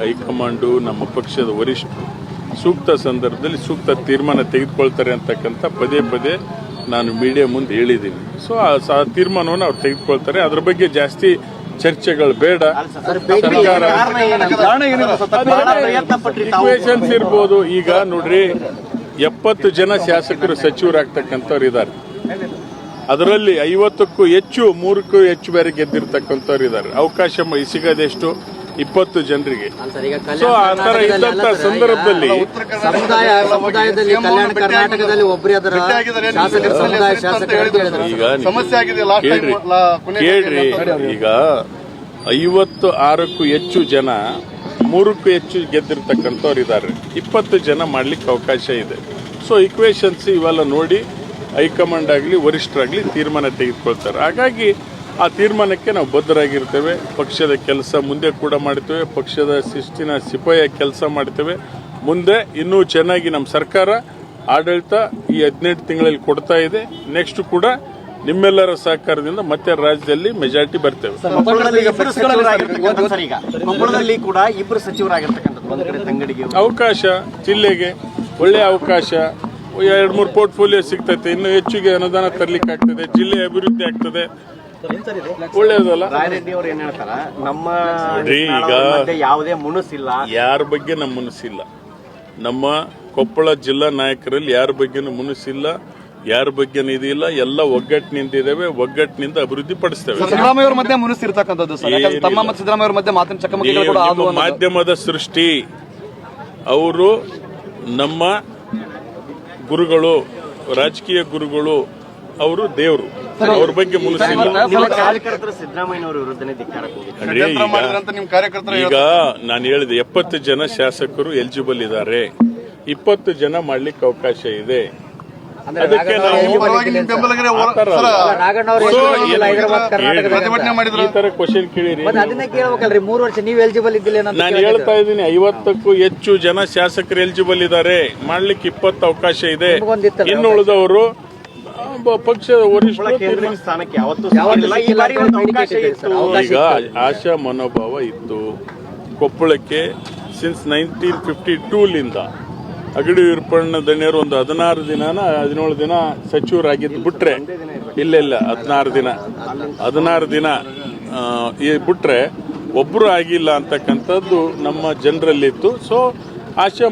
High command ನಮ್ಮ ಪಕ್ಷದ ವರಿಷ್ಠರು ಸೂಕ್ತ ಸಂದರ್ಭದಲ್ಲಿ ಸೂಕ್ತ ತೀರ್ಮಾನ ತೆಗೆದುಕೊಳ್ತಾರೆ ಅಂತಕ್ಕಂಥ ಪದೇ ಪದೇ ನಾನು ಮೀಡಿಯಾ ಮುಂದೆ ಹೇಳಿದ್ದೀನಿ. ಸೊ ಆ ತೀರ್ಮಾನವನ್ನು ಅವ್ರು ತೆಗೆದುಕೊಳ್ತಾರೆ. ಅದ್ರ ಬಗ್ಗೆ ಜಾಸ್ತಿ ಚರ್ಚೆಗಳು ಬೇಡ. ಈಕ್ವೇಷನ್ಸ್ ಇರ್ಬೋದು. ಈಗ ನೋಡ್ರಿ 70 ಜನ ಶಾಸಕರು ಸಚಿವರಾಗ್ತಕ್ಕಂಥವ್ರು ಇದ್ದಾರೆ. ಅದರಲ್ಲಿ 50ಕ್ಕೂ ಹೆಚ್ಚು 3ಕ್ಕೂ ಹೆಚ್ಚು ಬೇರೆ ಗೆದ್ದಿರ್ತಕ್ಕಂಥವ್ರು ಇದ್ದಾರೆ. ಅವಕಾಶ ಸಿಗೋದೆಷ್ಟು 20 ಜನರಿಗೆ. ಸೊ ಆ ತರ ಇದ್ದಂತ ಸಂದರ್ಭದಲ್ಲಿ ಕೇಳ್ರಿ, ಈಗ 56ಕ್ಕೂ ಹೆಚ್ಚು ಜನ 3ಕ್ಕೂ ಹೆಚ್ಚು ಗೆದ್ದಿರ್ತಕ್ಕಂಥವ್ರು ಇದ್ದಾರೆ. 20 ಜನ ಮಾಡ್ಲಿಕ್ಕೆ ಅವಕಾಶ ಇದೆ. ಸೊ ಈಕ್ವೇಷನ್ಸ್ ಇವೆಲ್ಲ ನೋಡಿ ಹೈಕಮಾಂಡ್ ಆಗಲಿ ವರಿಷ್ಠರಾಗಲಿ ತೀರ್ಮಾನ ತೆಗೆದುಕೊಳ್ತಾರೆ. ಹಾಗಾಗಿ ಆ ತೀರ್ಮಾನಕ್ಕೆ ನಾವು ಬದ್ಧರಾಗಿರ್ತೇವೆ. ಪಕ್ಷದ ಕೆಲಸ ಮುಂದೆ ಕೂಡ ಮಾಡ್ತೇವೆ. ಪಕ್ಷದ ಶಿಸ್ತಿನ ಸಿಪಾಯಿಯ ಕೆಲಸ ಮಾಡ್ತೇವೆ. ಮುಂದೆ ಇನ್ನೂ ಚೆನ್ನಾಗಿ ನಮ್ಮ ಸರ್ಕಾರ ಆಡಳಿತ ಈ 18 ತಿಂಗಳಲ್ಲಿ ಕೊಡ್ತಾ ಇದೆ. ನೆಕ್ಸ್ಟ್ ಕೂಡ ನಿಮ್ಮೆಲ್ಲರ ಸಹಕಾರದಿಂದ ಮತ್ತೆ ರಾಜ್ಯದಲ್ಲಿ ಮೆಜಾರಿಟಿ ಬರ್ತೇವೆ. ಅವಕಾಶ ಜಿಲ್ಲೆಗೆ ಒಳ್ಳೆಯ ಅವಕಾಶ, 2-3 ಪೋರ್ಟ್ಫೋಲಿಯೋ ಸಿಗ್ತೈತೆ. ಇನ್ನು ಹೆಚ್ಚಿಗೆ ಅನುದಾನ ತರಲಿಕ್ಕೆ ಆಗ್ತದೆ. ಜಿಲ್ಲೆ ಅಭಿವೃದ್ಧಿ ಆಗ್ತದೆ. ಒಳ್ಳೇದಲ್ಲ. ಈಗ ಯಾವುದೇ ಮುನುಸಿಲ್ಲ, ಯಾರ ಬಗ್ಗೆ ನಮ್ಮ ಮುನಿಸಿಲ್ಲ. ನಮ್ಮ ಕೊಪ್ಪಳ ಜಿಲ್ಲಾ ನಾಯಕರಲ್ಲಿ ಯಾರ ಬಗ್ಗೆನೂ ಮುನಿಸಿಲ್ಲ, ಯಾರ ಬಗ್ಗೆನೂ ಇದಿಲ್ಲ. ಎಲ್ಲ ಒಗ್ಗಟ್ಟಿನಿಂದಿದ್ದೇವೆ, ಒಗ್ಗಟ್ಟಿನಿಂದ ಅಭಿವೃದ್ಧಿ ಪಡಿಸ್ತೇವೆ. ಸಿದ್ದರಾಮಯ್ಯ ಮಧ್ಯೆ ಮುನಿಸಿರ್ತಕ್ಕಂಥದ್ದು ತಮ್ಮ ಮತ್ತು ಸಿದ್ದರಾಮಯ್ಯ ಮಧ್ಯೆ ಮಾತಿನ ಚಕಮಕಿಗಳು ಕೂಡ ಆದವು. ಮಾಧ್ಯಮದ ಸೃಷ್ಟಿ. ಅವರು ನಮ್ಮ ಗುರುಗಳು, ರಾಜಕೀಯ ಗುರುಗಳು, ಅವರು ದೇವರು. ಅವ್ರ ಬಗ್ಗೆ ಮುನಿಸಿಲ್ಲ. ಈಗ ನಾನು ಹೇಳಿದೆ 70 ಜನ ಶಾಸಕರು ಎಲಿಜಿಬಲ್ ಇದ್ದಾರೆ. 20 ಜನ ಮಾಡ್ಲಿಕ್ಕೆ ಅವಕಾಶ ಇದೆ. ಅದಕ್ಕೆ ಈ ತರ ಕ್ವಶನ್ ಕೇಳಿರಿ. ನಾನು ಹೇಳ್ತಾ ಇದ್ದೀನಿ 50ಕ್ಕೂ ಹೆಚ್ಚು ಜನ ಶಾಸಕರು ಎಲಿಜಿಬಲ್ ಇದ್ದಾರೆ. ಮಾಡ್ಲಿಕ್ಕೆ 20 ಅವಕಾಶ ಇದೆ. ಇನ್ನು ಉಳಿದವರು ಪಕ್ಷದ ವರಿಷ್ಠರು ಸ್ಥಾನಕ್ಕೆ ಈಗ ಆಶಾ ಮನೋಭಾವ ಇತ್ತು. ಕೊಪ್ಪಳಕ್ಕೆ ಸಿನ್ಸ್ 1952ಲಿಂದ ಅಗಡಿ ವೀರಪ್ಪಣ್ಣ ದಣ್ಯರು ಒಂದು 16 ದಿನ 17 ದಿನ ಸಚಿವರಾಗಿದ್ದು ಬಿಟ್ರೆ, ಇಲ್ಲ 16 ದಿನ ಬಿಟ್ರೆ ಒಬ್ರು ಆಗಿಲ್ಲ ಅಂತಕ್ಕಂಥದ್ದು ನಮ್ಮ ಜನರಲ್ಲಿತ್ತು. ಸೊ ಆಶಾ